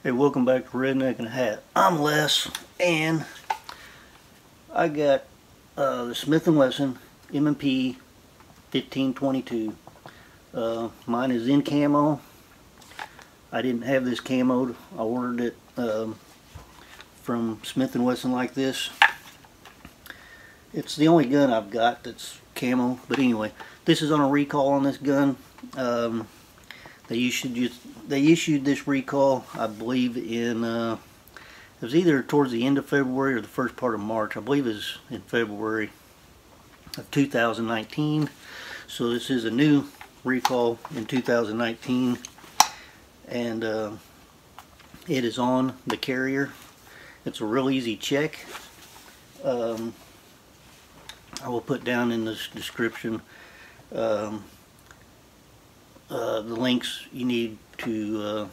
Hey, welcome back to Redneck and a Hat. I'm Les, and I got the Smith Wesson M&P 1522. Mine is in camo. I didn't have this camoed. I ordered it from Smith Wesson like this. It's the only gun I've got that's camo. But anyway, this is on a recall on this gun. They issued this recall, I believe, in it was either towards the end of February or the first part of March. I believe it was in February of 2019. So this is a new recall in 2019, and it is on the carrier. It's a real easy check. I will put down in the description the links you need to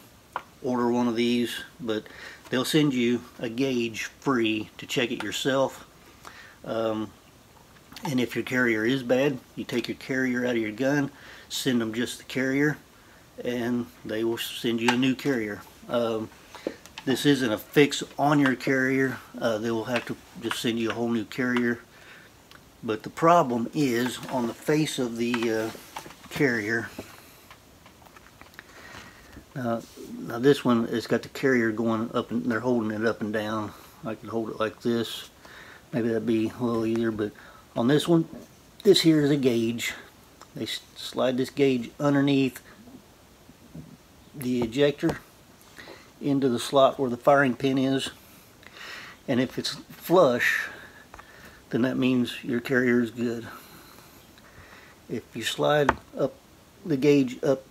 order one of these, but they'll send you a gauge free to check it yourself. And if your carrier is bad, you take your carrier out of your gun, send them just the carrier, and they will send you a new carrier. This isn't a fix on your carrier. They will have to just send you a whole new carrier. But the problem is on the face of the carrier. Now this one, it's got the carrier going up, and they're holding it up and down. I could hold it like this. Maybe that'd be a little easier. But on this one, this here is a gauge. They slide this gauge underneath the ejector into the slot where the firing pin is. And if it's flush, then that means your carrier is good. If you slide up the gauge up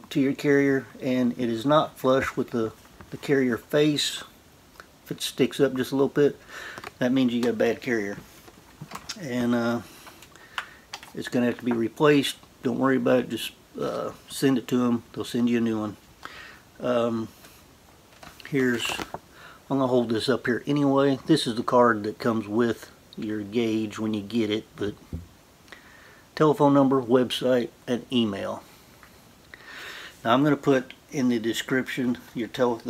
to your carrier and it is not flush with the carrier face, if it sticks up just a little bit, that means you got a bad carrier, and it's gonna have to be replaced. Don't worry about it, just send it to them. They'll send you a new one. I'm gonna hold this up here anyway. This is the card that comes with your gauge when you get it, but telephone number, website, and email. Now I'm going to put in the description the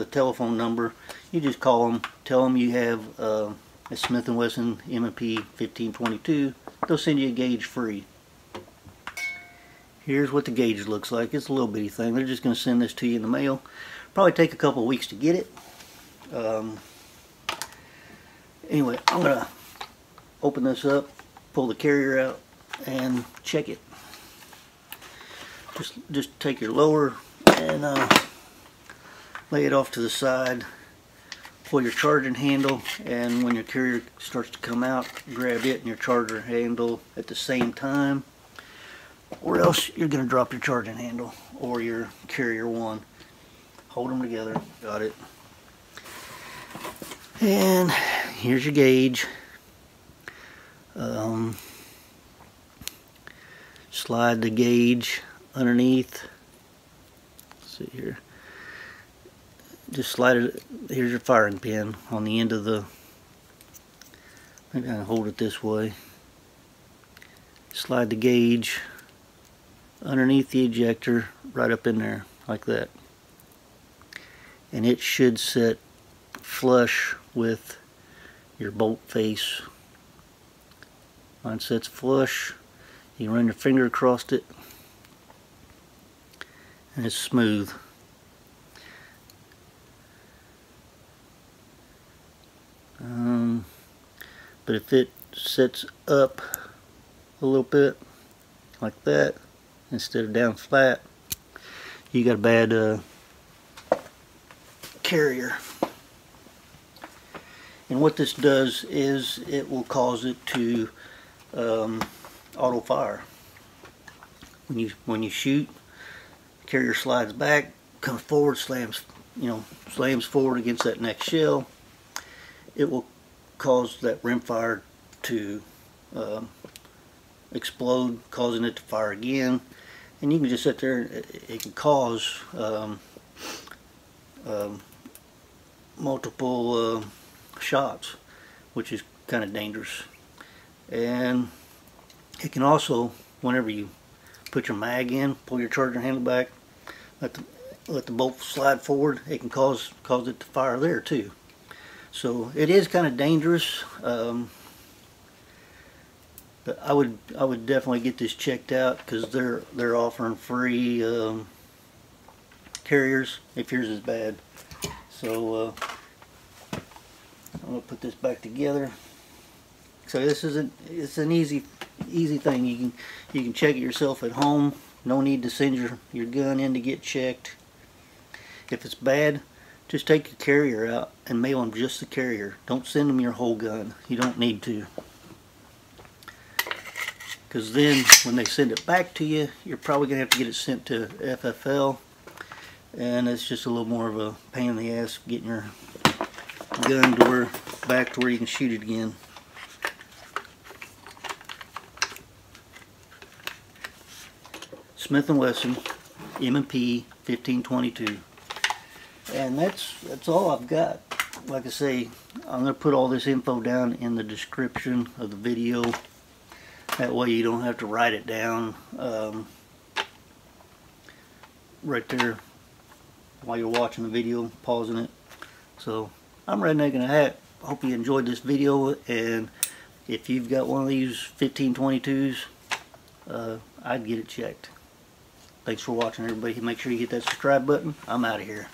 telephone number. You just call them, tell them you have a Smith & Wesson M&P 1522. They'll send you a gauge free. Here's what the gauge looks like. It's a little bitty thing. They're just going to send this to you in the mail. Probably take a couple of weeks to get it. Anyway, I'm going to open this up, pull the carrier out, and check it. Just take your lower and lay it off to the side. Pull your charging handle, and when your carrier starts to come out, grab it and your charger handle at the same time, or else you're going to drop your charging handle or your carrier one. Hold them together. Got it. And here's your gauge. Slide the gauge underneath. Let's see here. Just slide it. Here's your firing pin on the end of the. I'm gonna hold it this way. Slide the gauge underneath the ejector, right up in there, like that. And it should sit flush with your bolt face. Mine sits flush. You run your finger across it, and it's smooth. But if it sits up a little bit like that instead of down flat, you got a bad carrier. And what this does is it will cause it to auto fire. When you shoot, the carrier slides back, comes forward, slams forward against that next shell. It will cause that rimfire to explode, causing it to fire again. And you can just sit there. It can cause multiple shots, which is kind of dangerous. And it can also, whenever you put your mag in, pull your charger handle back, let the bolt slide forward, it can cause it to fire there too. So it is kind of dangerous. But I would definitely get this checked out, because they're offering free carriers if yours is bad. So I'm gonna put this back together. So this it's an easy thing. You can check it yourself at home. No need to send your gun in to get checked. If it's bad, just take your carrier out and mail them just the carrier. Don't send them your whole gun. You don't need to. Because then when they send it back to you, you're probably going to have to get it sent to FFL. And it's just a little more of a pain in the ass getting your gun back to where you can shoot it again. Smith Wesson M&P 1522. And that's all I've got. Like I say, I'm going to put all this info down in the description of the video. That way you don't have to write it down right there while you're watching the video, pausing it. So I'm Redneck in a Hat. Hope you enjoyed this video, and if you've got one of these 1522s, I'd get it checked. Thanks for watching, everybody. Make sure you hit that subscribe button. I'm out of here.